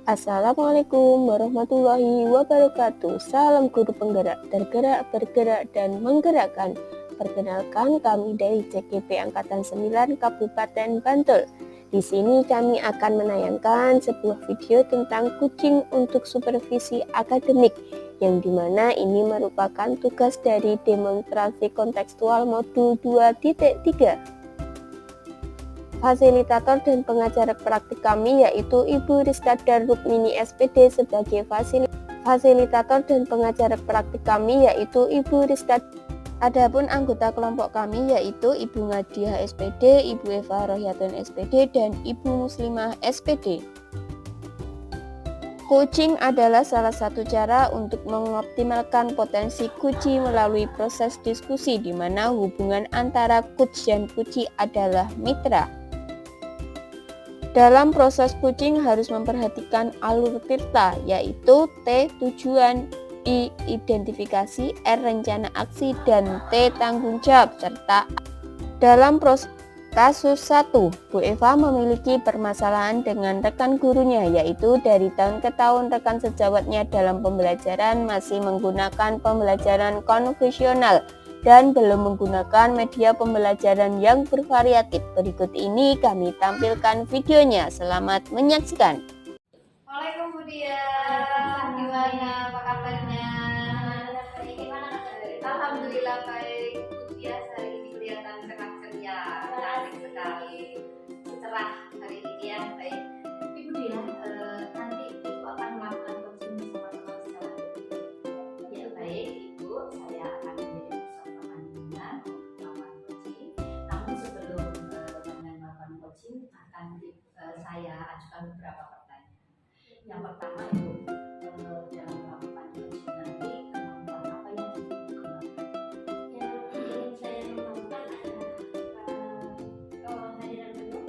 Assalamualaikum warahmatullahi wabarakatuh. Salam guru penggerak, tergerak, bergerak, dan menggerakkan. Perkenalkan, kami dari CGP Angkatan 9 Kabupaten Bantul. Di sini kami akan menayangkan sebuah video tentang kucing untuk supervisi akademik, yang dimana ini merupakan tugas dari demonstrasi kontekstual modul 2.3. Fasilitator dan pengajar praktik kami yaitu Ibu Rizka Rukmini SPD sebagai fasilitator dan pengajar praktik kami yaitu Ibu Rizka. Adapun anggota kelompok kami yaitu Ibu Ngadiah SPD, Ibu Eva Rohyatun SPD, dan Ibu Muslimah SPD. Coaching adalah salah satu cara untuk mengoptimalkan potensi kuci melalui proses diskusi di mana hubungan antara coach dan kuci adalah mitra. Dalam proses coaching harus memperhatikan alur tirta, yaitu T tujuan, I identifikasi, R rencana aksi, dan T tanggung jawab, serta dalam proses kasus 1, Bu Eva memiliki permasalahan dengan rekan gurunya, yaitu dari tahun ke tahun rekan sejawatnya dalam pembelajaran masih menggunakan pembelajaran konvensional dan belum menggunakan media pembelajaran yang bervariatif. Berikut ini kami tampilkan videonya. Selamat menyaksikan. Waalaikumsalam Bu Dia, gimana apa kabarnya? Alhamdulillah baik. Bu Dia hari ini kelihatan cerah ceria, cantik sekali, cerah hari ini ya. Baik, Ibu Dia, nanti Ibu akan melakukan coaching bersama teman sejawat. Ya baik Ibu, saya akan menjadi peserta panjenengan melakukan coaching. Namun sebelum panjenengan melakukan coaching akan saya ajukan beberapa pertanyaan. Yang pertama Ibu, dalam melakukan coaching nanti kemampuan apa yang dibutuhkan? Yang ingin saya kembangkan adalah kehadiran penuh,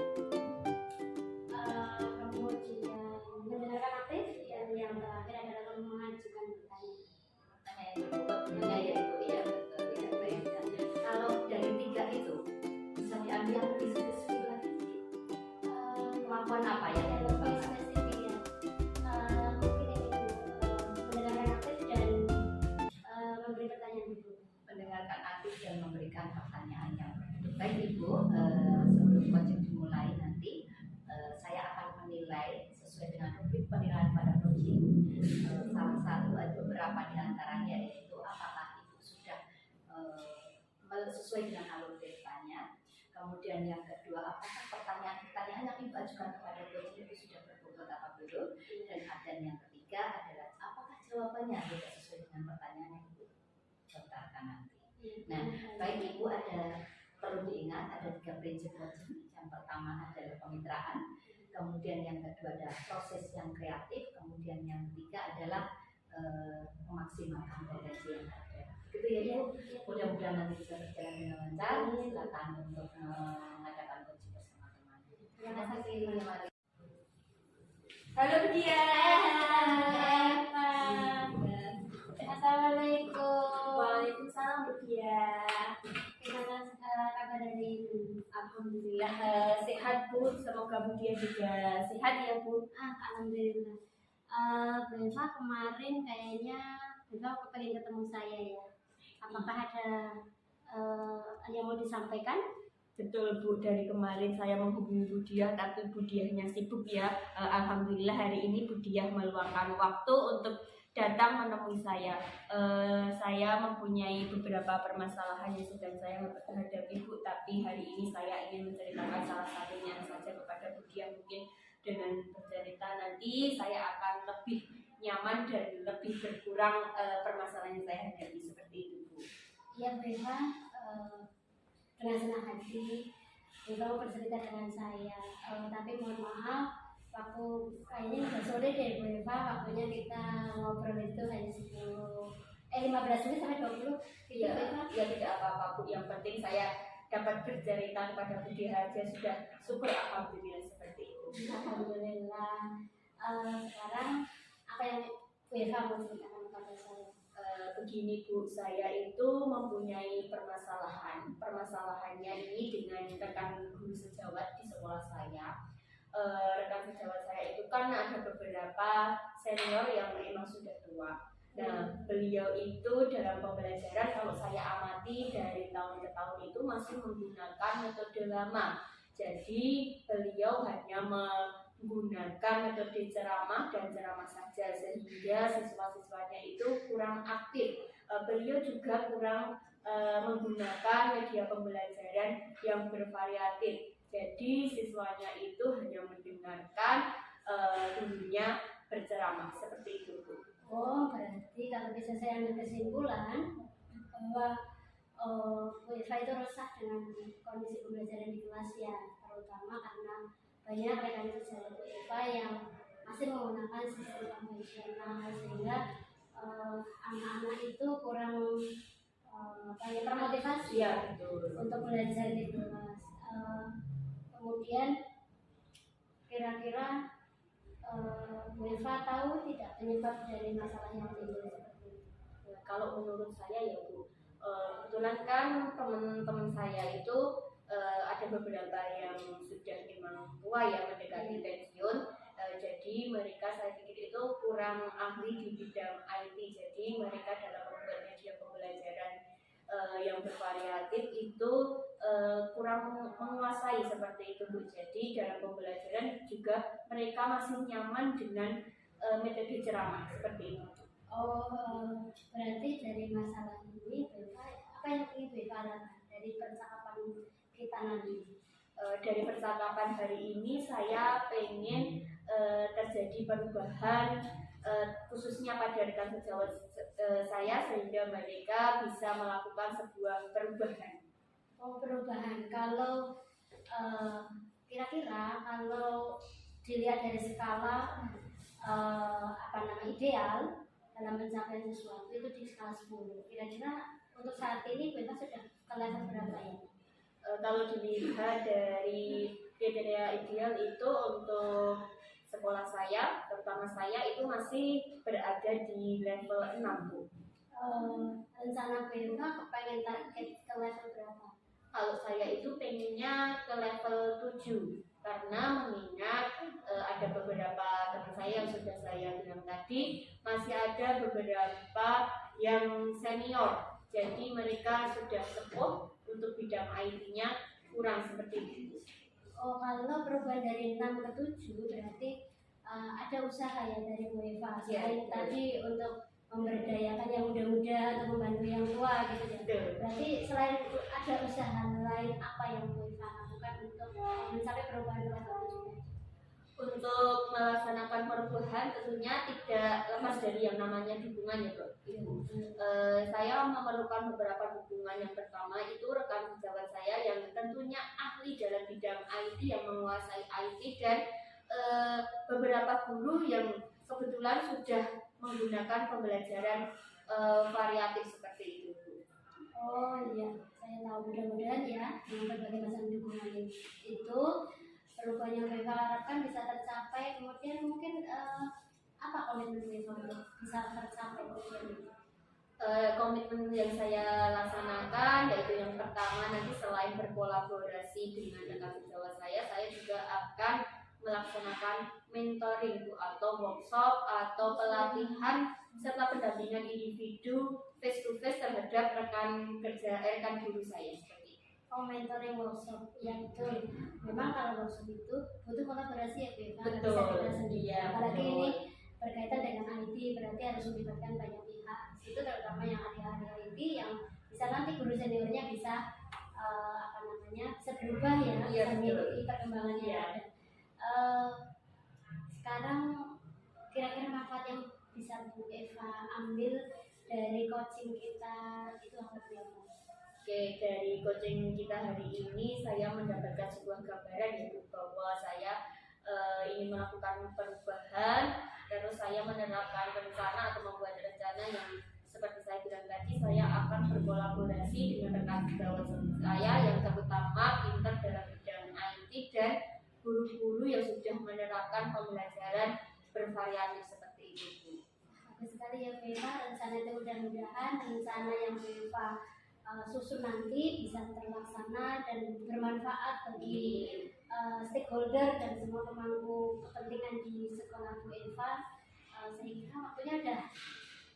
kemudian mendengarkan aktif, dan yang terakhir adalah mengajukan pertanyaan. Pertanyaannya ya Ibu, ya betul ya baik. Kalau dari tiga itu bisa diambil yang lebih spesifik lagi, kemampuan apa yang Lebih spesifik ya, mungkin ini mendengarkan aktif dan memberi pertanyaan dulu. mendengarkan aktif dan memberikan pertanyaan yang baik Ibu. Sebelum coaching dimulai nanti saya akan menilai sesuai dengan rubrik penilaian pada coaching. Salah satu ada beberapa di antaranya yaitu apakah Ibu sudah sesuai dengan alur ceritanya. Kemudian yang kedua, apakah pertanyaan-pertanyaan yang Ibu ajukan kepada coaching itu sudah berbobot apa belum? Dan yang ketiga adalah apakah jawabannya tidak sesuai dengan pertanyaan yang Ibu lontarkan nanti. Nah, baik Ibu, perlu diingat ada 3 prinsip coaching. Yang pertama adalah kemitraan, kemudian yang kedua adalah proses yang kreatif, kemudian yang ketiga adalah memaksimalkan potensi yang ada. Gitu ya Ibu. Mudah-mudahan nanti bisa berjalan dengan lancar. Silakan untuk mengadakan coaching bersama teman. Terima kasih. Halo Bu Dia. Assalamualaikum. Waalaikumsalam Bu Dia. Gimana kabar dari Ibu? Alhamdulillah sehat Bu, semoga Bu Dia juga sehat ya Bu. Alhamdulillah. Bu Eva kemarin kayaknya Bu Eva pengen ketemu saya ya. Apakah ada yang mau disampaikan? Betul Bu, dari kemarin saya menghubungi Bu Diah tapi Bu Diahnya sibuk ya. Alhamdulillah hari ini Bu Diah meluangkan waktu untuk datang menemui saya. Saya mempunyai beberapa permasalahan yang sedang saya hadapi Bu, tapi hari ini saya ingin menceritakan salah satunya saja kepada Bu Diah. Mungkin dengan bercerita nanti saya akan lebih nyaman dan lebih berkurang permasalahan yang saya hadapi, seperti itu Bu. Ya Bu Eva, dengan senang hati Bu Eva mau bercerita dengan saya, tapi mohon maaf waktu kayaknya udah sore deh Bu Eva, waktunya kita ngobrol itu hanya 15 menit sampai 20 gitu Ya, Bu Eva. ya tidak apa-apa Bu, yang penting saya dapat bercerita kepada Bu Diah aja sudah syukur, alhamdulillah seperti itu. Alhamdulillah. Sekarang apa yang Bu Eva mau ceritakan kepada saya? Begini Bu, saya itu mempunyai permasalahannya ini dengan rekan guru sejawat di sekolah saya. rekan sejawat saya itu kan ada beberapa senior yang memang sudah tua. Nah, beliau itu dalam pembelajaran kalau saya amati dari tahun ke tahun itu masih menggunakan metode lama. Jadi beliau hanya menggunakan metode ceramah dan ceramah saja sehingga siswa-siswanya itu kurang aktif. Beliau juga kurang menggunakan media pembelajaran yang bervariatif. Jadi siswanya itu hanya mendengarkan gurunya berceramah seperti itu, Bu. Oh, berarti kalau bisa saya ambil kesimpulan bahwa WiFi itu rusak dengan kondisi pembelajaran di kelas ya, terutama karena banyak rekan sejawat WiFi yang masih menggunakan sistem konvensional sehingga anak-anak itu kurang banyak termotivasi Ya, betul. untuk belajar di kelas. Kemudian kira-kira Bu Eva tahu tidak penyebab dari masalah yang timbul seperti itu? Kalau menurut saya ya Bu, kebetulan kan teman-teman saya itu ada beberapa yang sudah memang tua ya mendekati pensiun, jadi mereka saya pikir itu kurang ahli di bidang IT, jadi mereka dalam membuat media pembelajaran yang bervariatif itu kurang menguasai seperti itu Bu. Jadi dalam pembelajaran juga mereka masih nyaman dengan metode ceramah seperti itu. Oh, berarti dari masalah ini apa yang ingin diharapkan dari percakapan kita nanti? Dari percakapan hari ini saya pengen terjadi perubahan khususnya pada rekan sejawat saya sehingga mereka bisa melakukan sebuah perubahan. Oh, perubahan. Kalau kira-kira kalau dilihat dari skala ideal dalam pencapaian sesuatu itu di skala 10. Kira-kira untuk saat ini Beta sudah ke level berapa ya? Kalau dilihat dari kriteria ideal itu untuk sekolah saya, terutama saya itu masih berada di level 6 Bu. Rencana Beta kepengen target ke level berapa? Kalau saya itu pengennya ke level 7 karena mengingat ada beberapa teman saya yang sudah saya bilang tadi masih ada beberapa yang senior, jadi mereka sudah sepuh untuk bidang IT-nya kurang seperti itu. Oh, kalau perubahan dari 6 ke 7 berarti ada usaha ya dari Bu Eva selain tadi untuk memberdayakan yang muda-muda atau membantu yang tua gitu ya. Berarti selain itu ada usaha lain apa yang Bu Eva lakukan untuk mencapai perubahan ke level 7? Untuk melaksanakan perubahan tentunya tidak lepas dari yang namanya dukungan ya Bro. Saya memerlukan beberapa dukungan. Yang pertama itu rekan sejawat saya yang tentunya ahli dalam bidang IT, yang menguasai IT, dan beberapa guru yang kebetulan sudah menggunakan pembelajaran variatif seperti itu. Oh iya, saya tahu, mudah-mudahan ya dengan berbagai macam dukungan itu perubahan yang mereka harapkan bisa tercapai. Kemudian mungkin apa komitmen mereka untuk bisa tercapai komitmen yang saya laksanakan yaitu yang pertama nanti selain berkolaborasi dengan rekan sejawat saya juga akan melaksanakan mentoring atau workshop atau pelatihan serta pendampingan individu face to face terhadap rekan guru saya seperti itu. Oh, mentoring workshop yang betul. Memang kalau workshop itu butuh kolaborasi ya Bu, betul. Bisa kita sendiri. Ya, apalagi betul. ini berkaitan dengan IT berarti harus melibatkan banyak pihak. Itu terutama yang ahli-ahli IT yang bisa nanti guru seniornya bisa bisa berubah ya, ya bisa mengikuti perkembangan yang ada. Sekarang kira-kira manfaat yang bisa Bu Eva ambil dari coaching kita itu apa? Oke, dari coaching kita hari ini saya mendapatkan sebuah gambaran yaitu bahwa saya ingin melakukan perubahan, terus saya menerapkan rencana atau membuat rencana yang seperti saya bilang tadi, saya akan berkolaborasi dengan rekan sejawat saya yang terutama pintar dalam bidang IT dan guru-guru yang sudah menerapkan pembelajaran bervariatif seperti itu. Bagus sekali ya Bu Eva, rencana itu mudah-mudahan rencana yang Bu Eva susun nanti bisa terlaksana dan bermanfaat bagi stakeholder dan semua pemangku kepentingan di sekolah Bu Eva, sehingga waktunya udah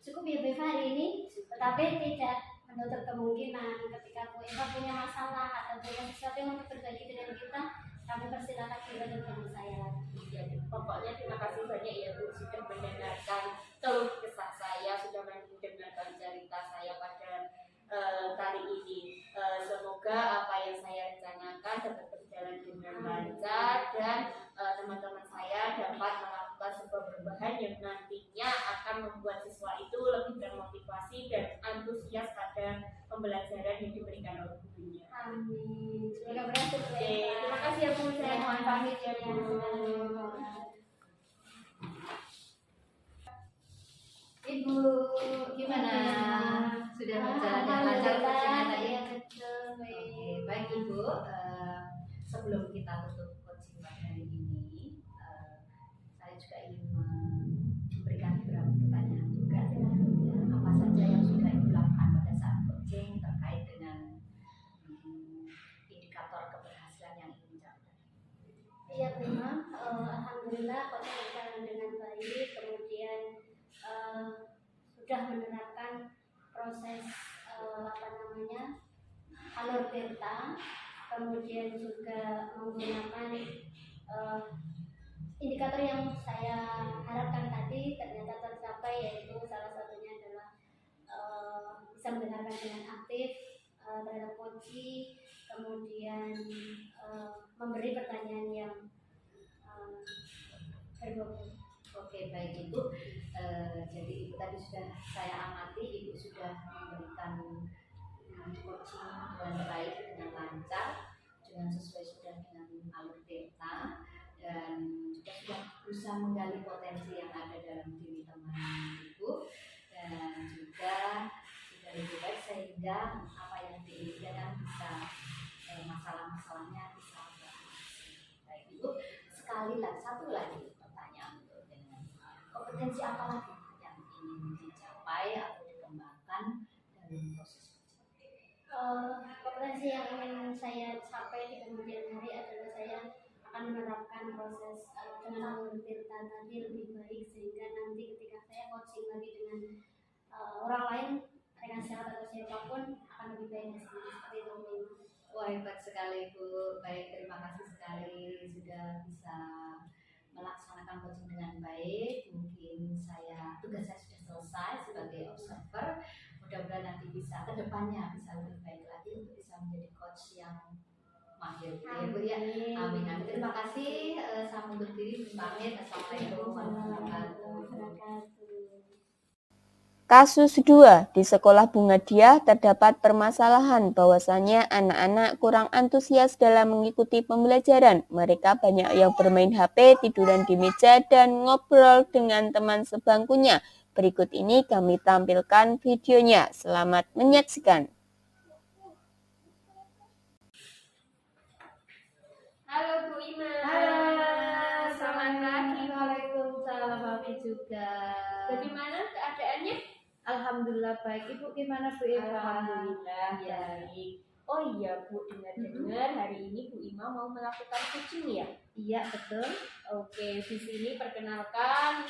cukup ya Bu Eva hari ini, tetapi tidak menutup kemungkinan ketika Bu Eva punya masalah atau punya sesuatu yang mau berbagi dengan kita, kami persilakan juga bertemu saya lagi. Jadi pokoknya terima kasih banyak ya Bu sudah mendengarkan keluh kesah saya, sudah mendengarkan cerita saya pada kali ini. Semoga apa yang saya rencanakan dapat berjalan dengan lancar dan teman-teman saya dapat melakukan sebuah perubahan yang nantinya akan membuat siswa itu lebih termotivasi dan antusias pada pembelajaran yang diberikan oleh gurunya. Amin. Semoga berhasil Bu Oke, Eva. terima kasih ya Bu, saya mohon pamit ya Bu. Ibu, gimana? Sudah berjalan dengan lancar coachingnya tadi? Iya, betul. Oke, baik Ibu. Sebelum kita tutup coaching pada hari ini, saya juga ingin memberikan beberapa pertanyaan juga. Ya, apa saja yang sudah Ibu lakukan pada saat coaching terkait dengan indikator keberhasilan yang ingin dicapai? Iya memang, alhamdulillah coaching berjalan dengan baik, kemudian sudah menerapkan proses alur delta, kemudian juga menggunakan indikator yang saya harapkan tadi ternyata tercapai, yaitu salah satunya adalah bisa mendengarkan dengan aktif terhadap coaching, kemudian memberi pertanyaan yang berbobot. Oke, baik Ibu. Jadi Ibu tadi sudah saya amati, Ibu sudah memberikan coaching dengan baik, dengan lancar, dengan sesuai sudah dengan alur delta, dan juga sudah berusaha menggali potensi yang ada dalam diri teman Ibu, dan juga sudah lebih baik sehingga apa yang diinginkan bisa masalah-masalahnya bisa beratasi. Baik Ibu, satu lagi pertanyaan untuk dengan kompetensi apa lagi yang ingin dicapai atau dikembangkan dalam proses Kompetensi yang ingin saya capai di kemudian hari adalah saya akan menerapkan proses dengan alur delta tadi lebih baik, sehingga nanti ketika saya coaching lagi dengan orang lain, rekan sehat atau siapapun, akan lebih baik hasilnya. Seperti itu Bu. Wah, hebat sekali Bu. Baik, terima kasih sekali sudah bisa melaksanakan coaching dengan baik. Mungkin tugas saya sudah selesai sebagai observer. Mudah-mudahan nanti bisa kedepannya bisa lebih baik lagi untuk bisa menjadi coach yang mahir. Ya Bu ya. Amin. Amin. Terima kasih. Saya undur diri, pamit. Assalamualaikum warahmatullahi wabarakatuh. Kasus 2, di sekolah Bunga Diah terdapat permasalahan bahwasannya anak-anak kurang antusias dalam mengikuti pembelajaran. Mereka banyak yang bermain HP, tiduran di meja, dan ngobrol dengan teman sebangkunya. Berikut ini kami tampilkan videonya. Selamat menyaksikan. Halo Bu Ima. Halo, selamat pagi. Waalaikumsalam, Mami juga. Bagaimana keadaannya? Alhamdulillah baik. Ibu gimana Bu Eva? Alhamdulillah Ya. baik. Oh iya Bu, dengar-dengar hari ini Bu Ima mau melakukan coaching ya? Iya betul. Oke, di sini perkenalkan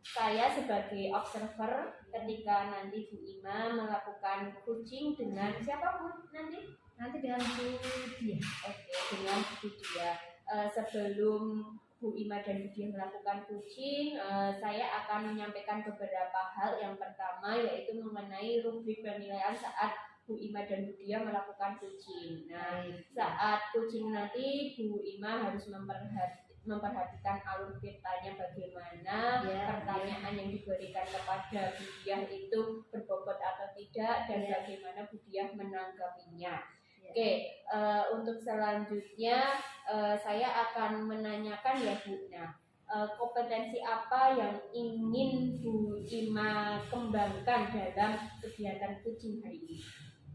saya sebagai observer ketika nanti Bu Ima melakukan coaching dengan siapa Bu nanti? Nanti dengan Bu Dia. Oke, dengan Bu Dia. Sebelum Bu Ima dan Bu Dia melakukan coaching, saya akan menyampaikan beberapa hal. Yang pertama yaitu mengenai rubrik penilaian saat Bu Ima dan Bu Dia melakukan coaching. Nah, saat coaching nanti Bu Ima harus memperhatikan alur ceritanya bagaimana, pertanyaan yang diberikan kepada Bu Dia itu berbobot atau tidak, dan bagaimana Bu Dia menanggapinya. Oke, untuk selanjutnya saya akan menanyakan ya Bu, kompetensi apa yang ingin Bu Ima kembangkan dalam kegiatan coaching hari ini?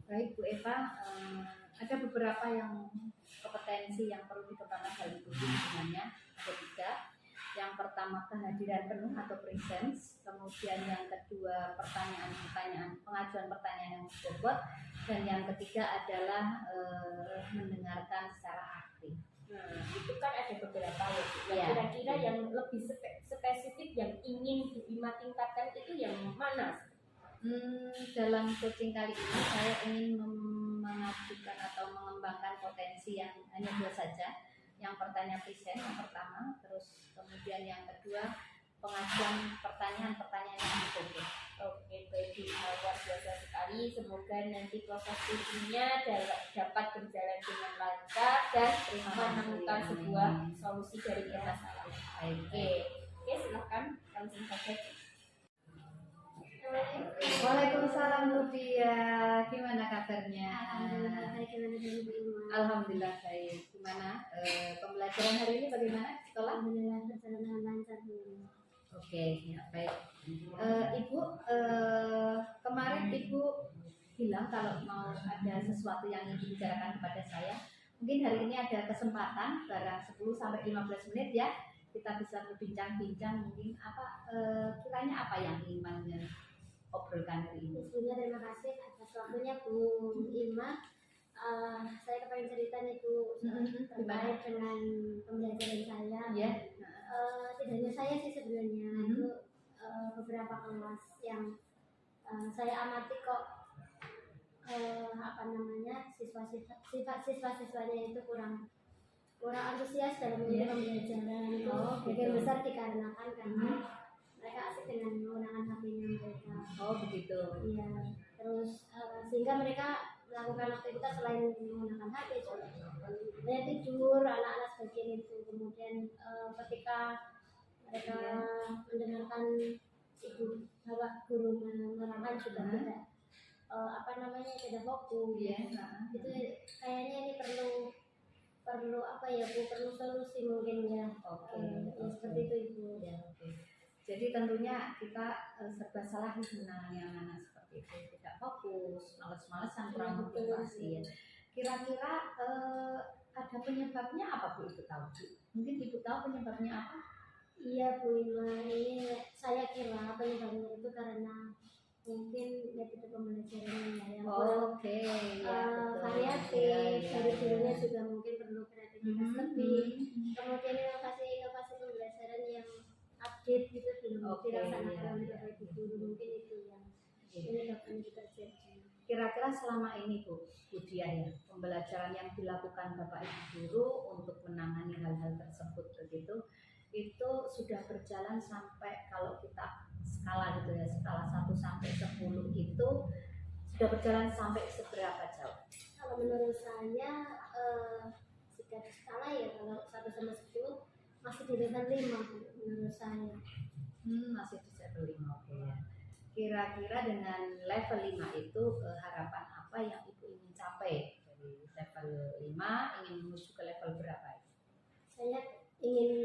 Baik Bu Eva, ada beberapa yang kompetensi yang perlu dikembangkan dalam coaching, sebenarnya ada 3. Yang pertama kehadiran penuh atau presence, kemudian yang kedua pengajuan pertanyaan yang bobot, dan yang ketiga adalah mendengarkan secara aktif. Nah, itu kan ada beberapa ya, Bu. Iya. Kira-kira yang lebih spesifik yang ingin Bu Ima tingkatkan itu yang mana? Dalam coaching kali ini saya ingin mengajukan atau mengembangkan potensi yang hanya dua saja. Yang pertanyaan present yang pertama, terus kemudian yang kedua pengajuan pertanyaan-pertanyaan yang ditulis. Oke, baik Bu Ima, luar biasa sekali. Semoga nanti proses coachingnya dapat berjalan dengan lancar dan menemukan sebuah solusi dari permasalahan. Oke. Oke, silahkan langsung saja. Waalaikumsalam Bu Dia, gimana kabarnya? Alhamdulillah baik, gimana dengan Bu Ima? Alhamdulillah baik. Gimana pembelajaran hari ini bagaimana di sekolah? Alhamdulillah berjalan dengan lancar Bu. Oke, ya baik. Ibu, kemarin Ibu bilang kalau mau ada sesuatu yang ingin dibicarakan kepada saya. Mungkin hari ini ada kesempatan barang 10 sampai 15 menit ya. Kita bisa berbincang-bincang mungkin apa kiranya apa yang ingin obrolkan hari ini. Sebelumnya terima kasih atas waktunya Bu Ima. Saya kepengen cerita nih Bu terkait dengan pembelajaran saya. Ya. Tidak hanya saya sih sebenarnya itu beberapa kelas yang saya amati kok siswa-siswanya itu kurang antusias dalam mengikuti pembelajaran itu sebagian besar dikarenakan karena mereka asik dengan menggunakan HP-nya mereka. Oh begitu. Iya, terus sehingga mereka melakukan aktivitas selain menggunakan HP, mereka tidur, anak-anak sebagian itu. Kemudian ketika mereka mendengarkan ibu bapak guru menerangkan juga tidak tidak fokus. Itu kayaknya ini perlu apa ya Bu, perlu solusi mungkin ya. Ya seperti itu Ibu. Ya, oke. Jadi tentunya kita serba salah menangani anak-anak seperti itu, tidak fokus, malas-malasan, kurang motivasi. Ya. Kira-kira ada penyebabnya apa Bu? Ibu tahu? Mungkin Ibu tahu penyebabnya apa? Iya Bu Ima, ini saya kira penyebabnya itu karena mungkin metode pembelajarannya yang variatif, dari gurunya juga mungkin perlu kreativitas lebih, kemudian inovasi pembelajaran yang update gitu belum dilaksanakan oleh guru, mungkin itu yang menyebabkan itu terjadi. Kira-kira selama ini Bu Diah ya, pembelajaran yang dilakukan Bapak Ibu guru untuk menangani hal-hal tersebut begitu, itu sudah berjalan sampai kalau kita skala gitu ya, skala 1 sampai 10 itu sudah berjalan sampai seberapa jauh? Kalau menurut saya jika skala ya kalau 1 sampai 10 masih di level 5 menurut saya. Masih di level 5, oke ya. Kira-kira dengan level 5 itu harapan apa yang Ibu ingin capai dari level 5 ingin menuju ke level berapa? Saya ingin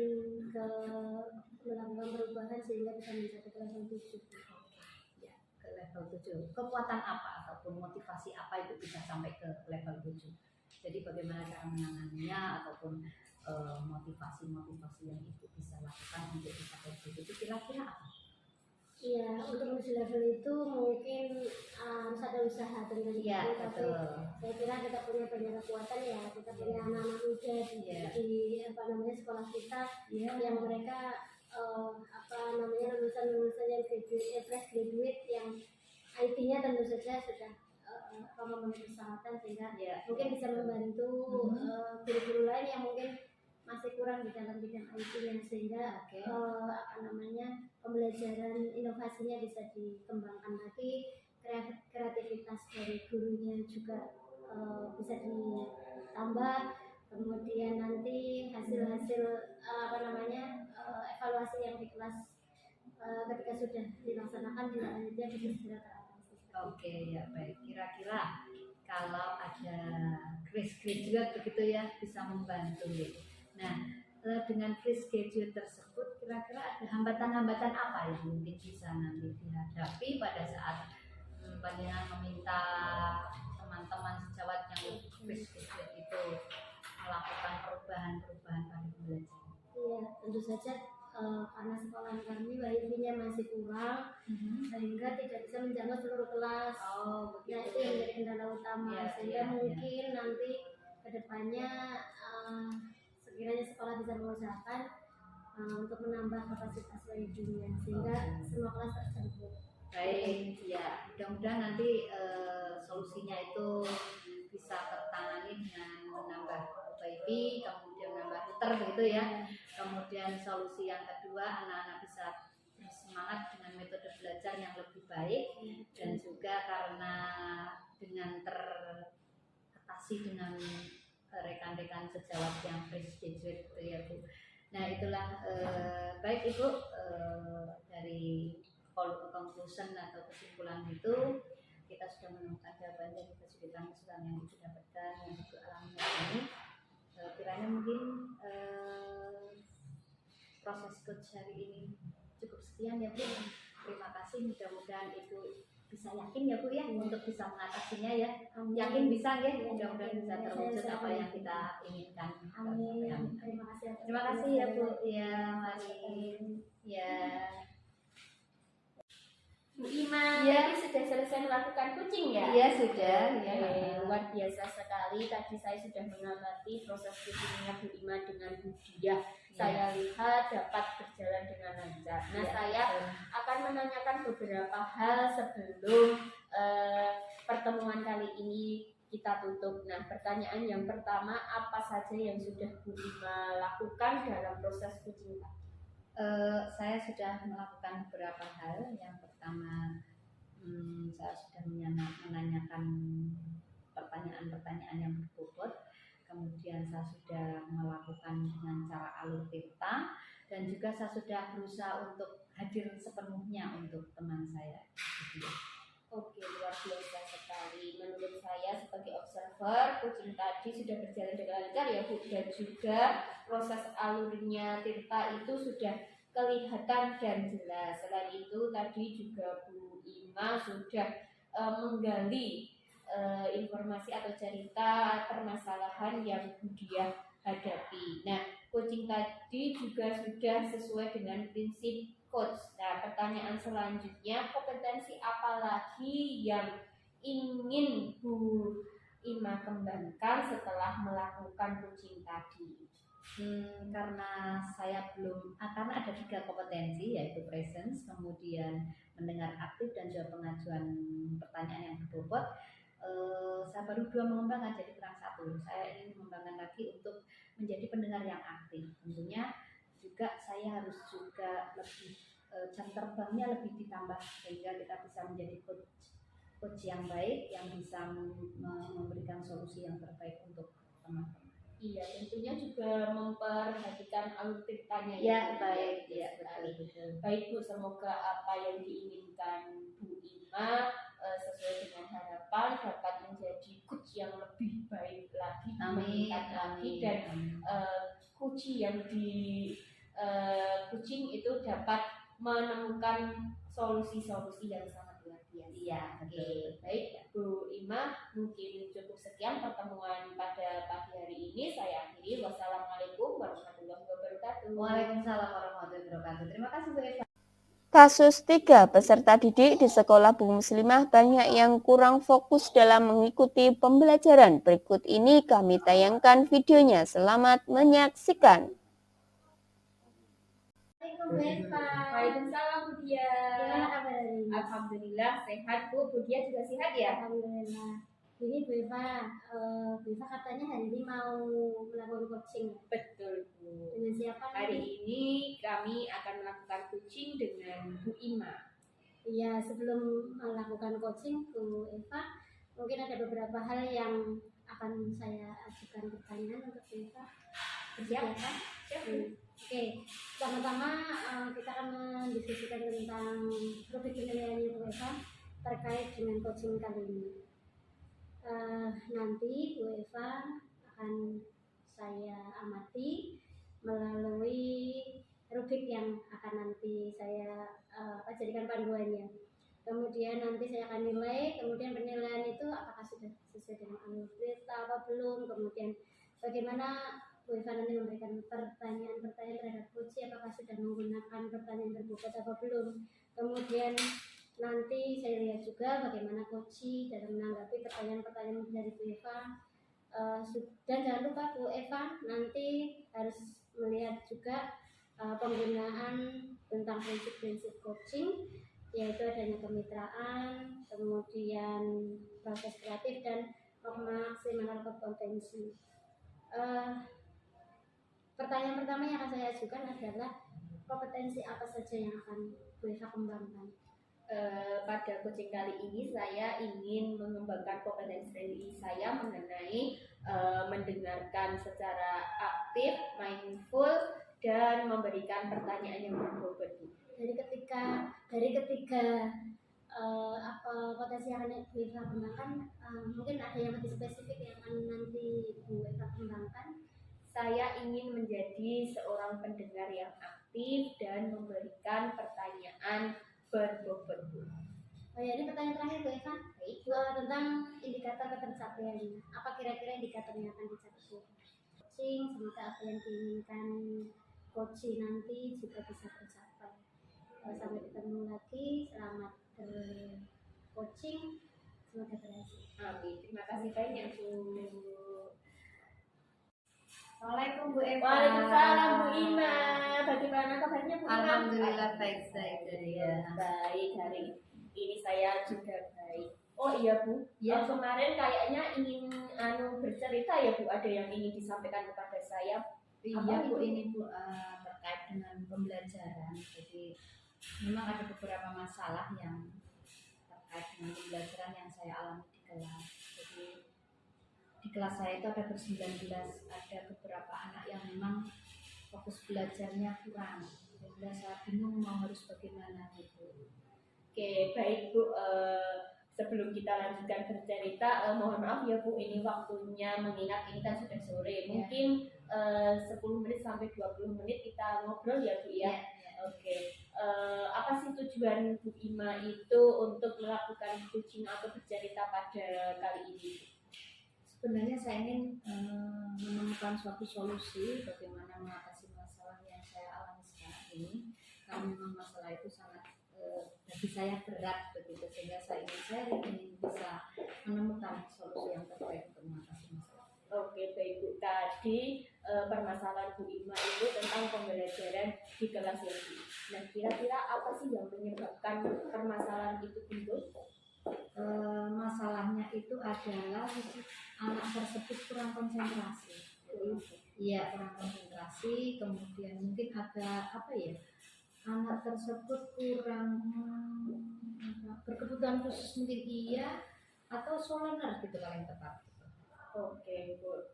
melakukan perubahan sehingga bisa mencapai ke level 7. Ya, ke level 7. Kekuatan apa ataupun motivasi apa itu bisa sampai ke level 7? Jadi bagaimana cara menanganinya ataupun motivasi yang Ibu bisa lakukan untuk mencapai 7 itu kira-kira apa? Iya, untuk menuju level itu mungkin harus ada usaha tentunya. Iya, tapi saya kira kita punya banyak kekuatan ya, kita punya anak-anak muda di sekolah kita yang mereka lulusan yang fresh graduate yang IT-nya tentu saja sudah memenuhi persyaratan sehingga mungkin bisa membantu guru-guru lain yang mungkin masih kurang di dalam bidang IT-nya sehingga pembelajaran inovasinya bisa dikembangkan lagi, kreativitas dari gurunya juga bisa ditambah, kemudian nanti hasil evaluasi yang di kelas ketika sudah dilaksanakan dia bisa segera teratasi. Oke, ya baik. Kira-kira kalau ada graduate begitu ya bisa membantu ya. Nah, dengan fresh graduate tersebut kira-kira ada hambatan-hambatan apa yang mungkin bisa nanti dihadapi pada saat panjenengan meminta teman-teman sejawat yang fresh graduate itu melakukan perubahan-perubahan pada pembelajaran? Iya, tentu saja karena sekolah kami wifi-nya masih kurang sehingga tidak bisa menjangkau seluruh kelas. Nah itu yang menjadi kendala utama sehingga mungkin nanti kedepannya kiranya sekolah bisa mengusahakan untuk menambah kapasitas pendidikannya sehingga semua kelas terjangkau. Baik, ya mudah-mudahan nanti solusinya itu bisa tertangani dengan menambah WiFi, kemudian menambah router begitu ya. Kemudian solusi yang kedua, anak-anak bisa bersemangat dengan metode belajar yang lebih baik, dan juga karena dengan teratasi dengan rekan-rekan sejawat yang fresh graduate gitu ya Bu. Nah itulah baik Ibu, dari conclusion atau kesimpulan itu kita sudah menemukan jawaban dari kesulitan-kesulitan yang Ibu dapatkan, yang Ibu alami hari ini. Kiranya mungkin proses coach hari ini cukup sekian ya Bu. Terima kasih, mudah-mudahan Ibu bisa yakin ya Bu ya untuk bisa mengatasinya ya. Yakin bisa ya, mudah-mudahan bisa terwujud apa yang kita inginkan. Amin. Terima kasih. Terima kasih ya Bu. Ya, mari. Ya. Bu Ima, Ya. tadi sudah selesai melakukan coaching ya? Iya sudah. Ya. Luar biasa sekali. Tadi saya sudah mengamati proses coachingnya Bu Ima dengan Bu Diah. Saya lihat dapat berjalan dengan lancar. Nah, saya akan menanyakan beberapa hal sebelum pertemuan kali ini kita tutup. Nah, pertanyaan yang pertama, apa saja yang sudah Bu Ima lakukan dalam proses coaching? Saya sudah melakukan beberapa hal. Yang pertama, saya sudah menanyakan pertanyaan-pertanyaan yang berbobot. Kemudian saya sudah melakukan dengan cara alur tirta, dan juga saya sudah berusaha untuk hadir sepenuhnya untuk teman saya. Oke, luar biasa sekali. Menurut saya sebagai observer, coaching tadi sudah berjalan dengan lancar ya Bu, dan juga proses alurnya tirta itu sudah kelihatan dan jelas. Selain itu tadi juga Bu Ima sudah menggali informasi atau cerita permasalahan yang Bu Diah hadapi. Nah, coaching tadi juga sudah sesuai dengan prinsip coach. Nah, pertanyaan selanjutnya, kompetensi apa lagi yang ingin Bu Ima kembangkan setelah melakukan coaching tadi? Karena saya karena ada 3 kompetensi, yaitu presence, kemudian mendengar aktif, dan jawab pengajuan pertanyaan yang berbobot. Saya baru 2 mengembangkan, jadi kurang 1. Saya ingin mengembangkan lagi untuk menjadi pendengar yang aktif. Tentunya juga saya harus juga lebih jam terbangnya lebih ditambah, sehingga kita bisa menjadi coach yang baik, yang bisa memberikan solusi yang terbaik untuk teman-teman. Iya, tentunya juga memperhatikan alur tirtanya ya. Baik, ya betul. Baik Bu, semoga apa yang diinginkan Bu Ima sesuai dengan harapan dapat menjadi coach yang lebih baik lagi, meningkat lagi, dan coach yang di coaching itu dapat menemukan solusi-solusi yang sangat luar biasa. Iya, betul. Baik Bu Ima, mungkin cukup sekian pertemuan pada pagi hari ini. Saya akhiri. Wassalamualaikum warahmatullahi wabarakatuh. Waalaikumsalam warahmatullahi wabarakatuh. Terima kasih Bu Eva. Kasus 3 peserta didik di sekolah Bu Muslimah banyak yang kurang fokus dalam mengikuti pembelajaran. Berikut ini kami tayangkan videonya. Selamat menyaksikan. Waalaikumsalam Bu Diah. Gimana kabarnya? Alhamdulillah sehat Bu. Bu Diah juga sehat ya? Alhamdulillah. Ini Bu Eva katanya hari ini mau melakukan coaching. Betul Bu. Dengan siapa? Hari ini kami akan melakukan coaching dengan Bu Ima. Iya, sebelum melakukan coaching Bu Eva, mungkin ada beberapa hal yang akan saya ajukan pertanyaan untuk Bu Eva. Siap? Siap. Oke, pertama-tama kita akan mendiskusikan tentang topik penilaiannya Bu Eva terkait dengan coaching kali ini. Nanti Bu Eva akan saya amati melalui rubrik yang akan nanti saya jadikan panduannya. Kemudian nanti saya akan nilai, kemudian penilaian itu apakah sudah sesuai dengan alur tirta atau belum, kemudian bagaimana Bu Eva nanti memberikan pertanyaan-pertanyaan terhadap coach, apakah sudah menggunakan pertanyaan berbobot atau belum. Kemudian nanti saya lihat juga bagaimana coach dalam menanggapi pertanyaan-pertanyaan dari Bu Eva. Dan jangan lupa Bu Eva nanti harus melihat juga penggunaan tentang prinsip-prinsip coaching, yaitu adanya kemitraan, kemudian proses kreatif dan maksimal kompetensi. Pertanyaan pertama yang akan saya ajukan adalah kompetensi apa saja yang akan Bu Eva kembangkan? Pada coaching kali ini saya ingin mengembangkan kompetensi saya mengenai mendengarkan secara aktif, mindful, dan memberikan pertanyaan yang berbobot. Dari ketiga potensi yang akan Bu Eva kembangkan, mungkin ada yang lebih spesifik yang akan nanti Bu Eva kembangkan. Saya ingin menjadi seorang pendengar yang aktif dan memberikan pertanyaan berbobot. Oh ya, ini pertanyaan terakhir Bu Eva. Tentang indikator ketercapaiannya. Apa kira-kira indikator yang akan dicapai Bu? Coaching, semoga apa yang diinginkan coaching nanti juga bisa tercapai. Sampai ketemu lagi, selamat coaching, semoga berhasil. Amin. Terima kasih banyak Bu. Assalamualaikum Bu Eva. Waalaikumsalam Bu Ima. Bagaimana kabarnya Bu Ima? Alhamdulillah baik ya. Baik, hari ini saya juga baik. Oh iya Bu, Ya. kemarin kayaknya ingin bercerita ya Bu, ada yang ingin disampaikan kepada saya. Iya Apa Bu, itu? ini Bu terkait dengan pembelajaran. Jadi memang ada beberapa masalah yang terkait dengan pembelajaran yang saya alami di kelas. Jadi di kelas saya itu ada ber-19, ada beberapa anak yang memang fokus belajarnya kurang, sehingga saya bingung mau harus bagaimana gitu. Oke, baik Bu. Sebelum kita lanjutkan bercerita, mohon maaf ya Bu, ini waktunya mengingat ini kan sudah sore. Mungkin 10 menit sampai 20 menit kita ngobrol ya Bu ya. Oke. Apa sih tujuan Bu Ima itu untuk melakukan coaching atau bercerita pada kali ini? Sebenarnya saya ingin menemukan suatu solusi bagaimana mengatasi masalah yang saya alami sekarang ini, karena memang masalah itu sangat bagi saya berat begitu, sehingga saya ingin bisa menemukan solusi yang terbaik untuk mengatasi masalah. Oke, baik Bu. Tadi permasalahan Bu Ima itu tentang pembelajaran di kelas yang ini. Nah, kira-kira apa sih yang menyebabkan permasalahan itu timbul? Masalahnya itu adalah anak tersebut kurang konsentrasi. Iya, kurang konsentrasi. Kemudian mungkin ada anak tersebut kurang berkebutuhan khusus, mungkin iya, atau soloner gitu kalau yang tepat. Oke Bu,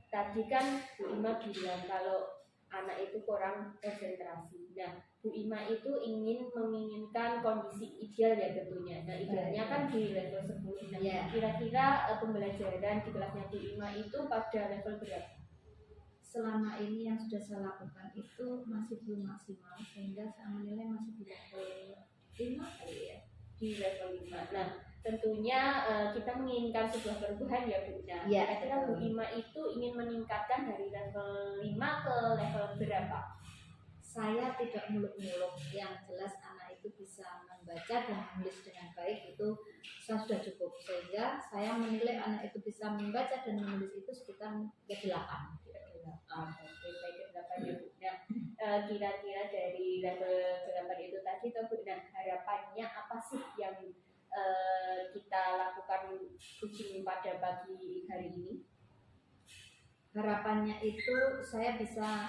tadi kan Bu Ima bilang kalau anak itu kurang konsentrasi. Nah, Bu Ima itu menginginkan kondisi ideal ya tentunya. Nah, idealnya kan di level 10. Nah, kira-kira pembelajaran di kelasnya Bu Ima itu pada level berapa? Selama ini yang sudah saya lakukan itu masih belum maksimal, sehingga saya menilai masih di level 5 kali ya. Di level 5. Nah, tentunya kita menginginkan sebuah perubahan ya Bu. Nah, kira-kira Bu Ima itu ingin meningkatkan dari level 5 ke level berapa? Saya tidak muluk-muluk, yang jelas anak itu bisa membaca dan menulis dengan baik, itu saya sudah cukup, sehingga saya menilai anak itu bisa membaca dan menulis itu sekitar ke-8. Oke, baik, ke-8 ya Bu. Nah, kira-kira dari level 8 itu tadi Bu, nah harapannya apa sih yang kita lakukan coaching pada pagi hari ini? Harapannya itu saya bisa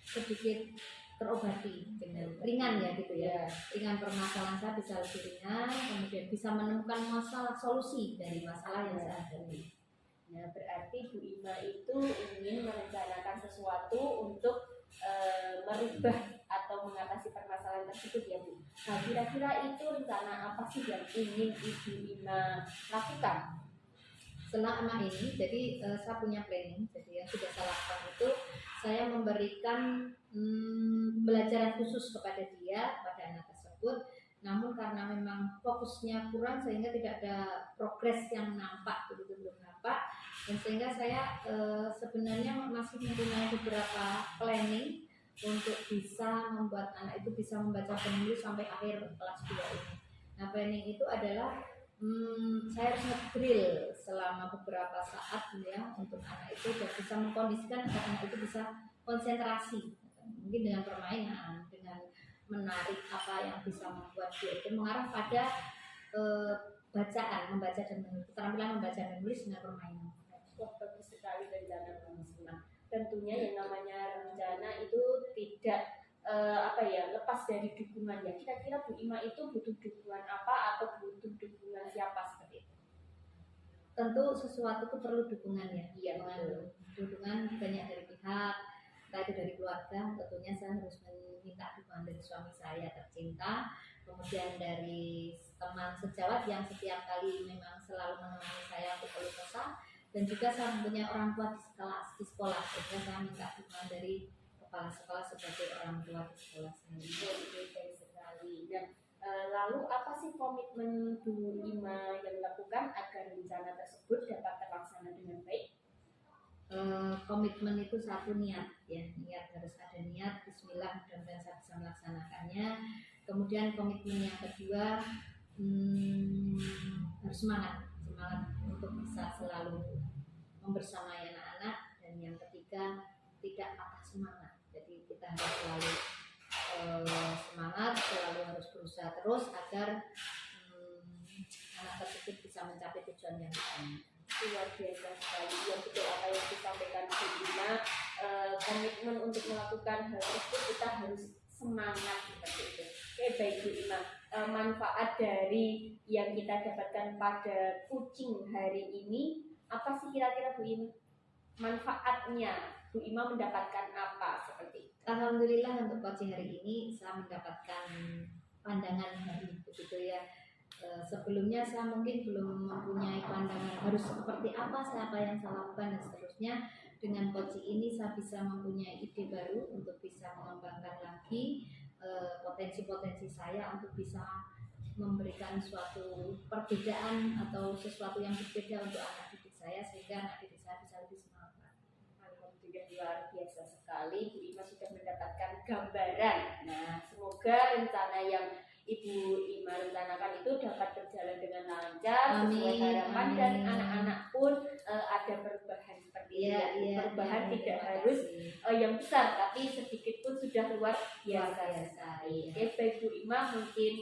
sedikit terobati dengan ringan ya gitu ya. Ringan, permasalahan saya bisa lebih ringan, kemudian bisa menemukan solusi dari masalah yang saya hadapi. Nah, berarti Bu Ima itu ingin merencanakan sesuatu untuk merubah atau mengatasi permasalahan tersebut ya Bu. Nah, kira-kira itu rencana apa sih yang ingin Ibu Ima lakukan? Selama ini, jadi saya punya planning, jadi yang sudah saya lakukan itu saya memberikan pembelajaran khusus kepada anak tersebut. Namun karena memang fokusnya kurang sehingga tidak ada progres yang nampak, begitu belum nampak, dan sehingga saya sebenarnya masih mempunyai beberapa planning untuk bisa membuat anak itu bisa membaca dan menulis sampai akhir kelas 2 ini. Nah, planning itu adalah Saya harus nge-drill selama beberapa saat ya untuk anak itu dan bisa mengkondisikan agar anak itu bisa konsentrasi. Mungkin dengan permainan, dengan menarik apa yang bisa membuat dia itu mengarah pada bacaan, membaca dan menulis, keterampilan membaca dan menulis dengan permainan. Wah, bagus sekali rencana Mas Ima. Tentunya yang namanya rencana itu tidak lepas dari dukungan ya. Kira-kira Bu Ima itu butuh dukungan apa atau butuh dukungan siapa seperti itu? Tentu sesuatu itu perlu dukungan ya. Iya, betul. Dukungan banyak dari pihak, entah itu dari keluarga. Tentunya saya harus meminta dukungan dari suami saya tercinta, kemudian dari teman sejawat yang setiap kali memang selalu menemani saya untuk keluh kesah, dan juga saya mempunyai orang tua di sekolah. Sehingga saya minta dukungan dari kepala sekolah sebagai orang tua di sekolah saya. Baik sekali. Dan lalu apa sih komitmen Bu Ima yang dilakukan agar rencana tersebut dapat terlaksana dengan baik? Komitmen itu satu, niat ya, niat harus ada niat. Bismillah, mudah-mudahan saya bisa melaksanakannya. Kemudian komitmen yang kedua, harus semangat untuk bisa selalu membersamai anak-anak. Dan yang ketiga, tidak patah semangat. Jadi kita harus selalu semangat, selalu harus berusaha terus agar anak tersebut bisa mencapai tujuan yang kita. Luar biasa sekali. Yang betul apa yang disampaikan Bu Ima, komitmen untuk melakukan hal tersebut kita harus semangat seperti itu. Oke, baik Bu Ima, manfaat dari yang kita dapatkan pada coaching hari ini apa sih kira-kira Bu Ima? Manfaatnya Bu Ima mendapatkan apa seperti itu? Alhamdulillah untuk coaching hari ini saya mendapatkan pandangan baru begitu ya. Sebelumnya saya mungkin belum mempunyai pandangan harus seperti apa, siapa yang saya lakukan dan seterusnya. Dengan coaching ini saya bisa mempunyai ide baru untuk bisa mengembangkan lagi potensi-potensi saya untuk bisa memberikan suatu perbedaan atau sesuatu yang berbeda untuk anak didik saya, sehingga anak didik saya bisa lebih semangat. Alhamdulillah, luar biasa sekali. Bu Ima sudah mendapatkan gambaran. Nah, semoga rencana yang Ibu Ima rencanakan itu dapat berjalan dengan lancar sesuai harapan, dan anak-anak pun ada perubahan seperti ini. Perubahan tidak harus yang besar, tapi sedikit pun sudah luar biasa sekali. Oke, baik Bu Ima, mungkin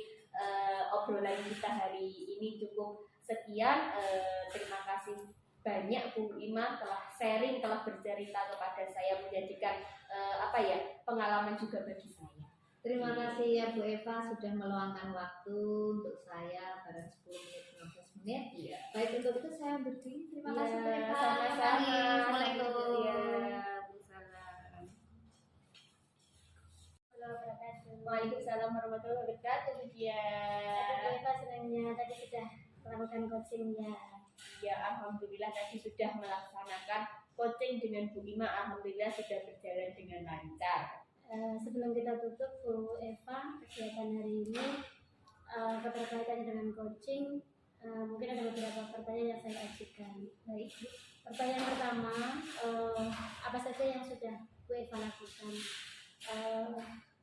obrolan kita hari ini cukup sekian. Terima kasih banyak Bu Ima telah sharing, telah bercerita kepada saya, menjadikan pengalaman juga bagi saya. Terima kasih ya Bu Eva sudah meluangkan waktu untuk saya barang 10 menit 15 menit. Iya. Baik, untuk itu saya berdiri. Terima kasih Bu Eva. Sama-sama. Assalamualaikum. Waalaikumsalam warahmatullahi wabarakatuh. Bu Eva senangnya tadi sudah melakukan coaching ya. Ya, alhamdulillah tadi sudah melaksanakan coaching dengan Bu Ima. Alhamdulillah sudah berjalan dengan lancar. Sebelum kita tutup Bu Eva, kegiatan hari ini keterkaitan dengan coaching, mungkin ada beberapa pertanyaan yang saya ajukan. Baik, pertanyaan pertama, apa saja yang sudah Bu Eva lakukan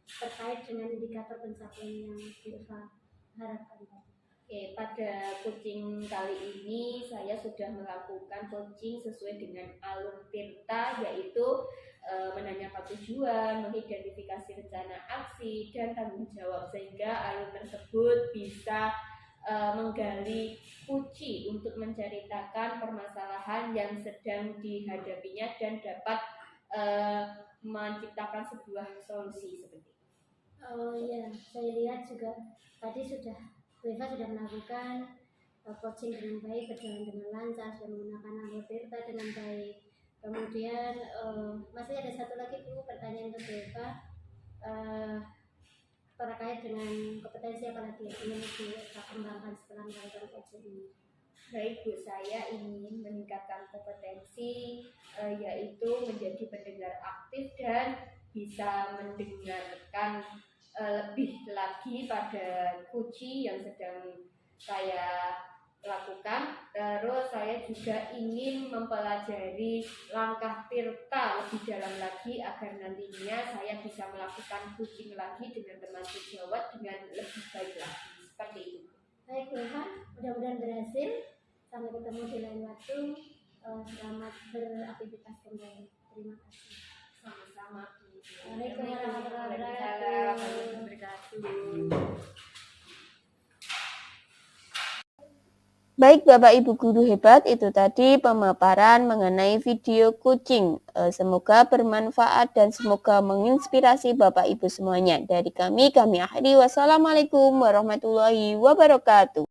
terkait dengan indikator pencapaian yang Bu Eva harapkan tadi? Oke, pada coaching kali ini saya sudah melakukan coaching sesuai dengan alur Tirta, yaitu menanyakan tujuan, mengidentifikasi rencana aksi, dan tanggung jawab, sehingga alur tersebut bisa menggali kunci untuk menceritakan permasalahan yang sedang dihadapinya dan dapat menciptakan sebuah solusi seperti itu. Oh iya, saya lihat juga tadi Bu Eva sudah melakukan coaching dengan baik, berjalan dengan lancar, sudah menggunakan alur Tirta dengan baik. Kemudian masih ada satu lagi Bu, pertanyaan untuk Bu Eva terkait dengan kompetensi apa lagi yang ingin Bu Eva kembangkan setelah melakukan coaching ini? Baik Bu, saya ingin meningkatkan kompetensi yaitu menjadi pendengar aktif dan bisa mendengarkan lebih lagi pada kunci yang sedang saya lakukan. Terus saya juga ingin mempelajari langkah Tirta lebih dalam lagi agar nantinya saya bisa melakukan coaching lagi dengan teman sejawat dengan lebih baik lagi. Seperti itu. Baik Bu Eva, mudah-mudahan berhasil. Sampai ketemu di lain waktu. Selamat beraktivitas kembali. Terima kasih. Sama-sama. Waalaikumsalam warahmatullahi Waalaikumsalam wabarakatuh. warahmatullahi wabarakatuh. Baik Bapak Ibu guru hebat, itu tadi pemaparan mengenai video kucing. Semoga bermanfaat dan semoga menginspirasi Bapak Ibu semuanya. Dari kami akhiri. Wassalamualaikum warahmatullahi wabarakatuh.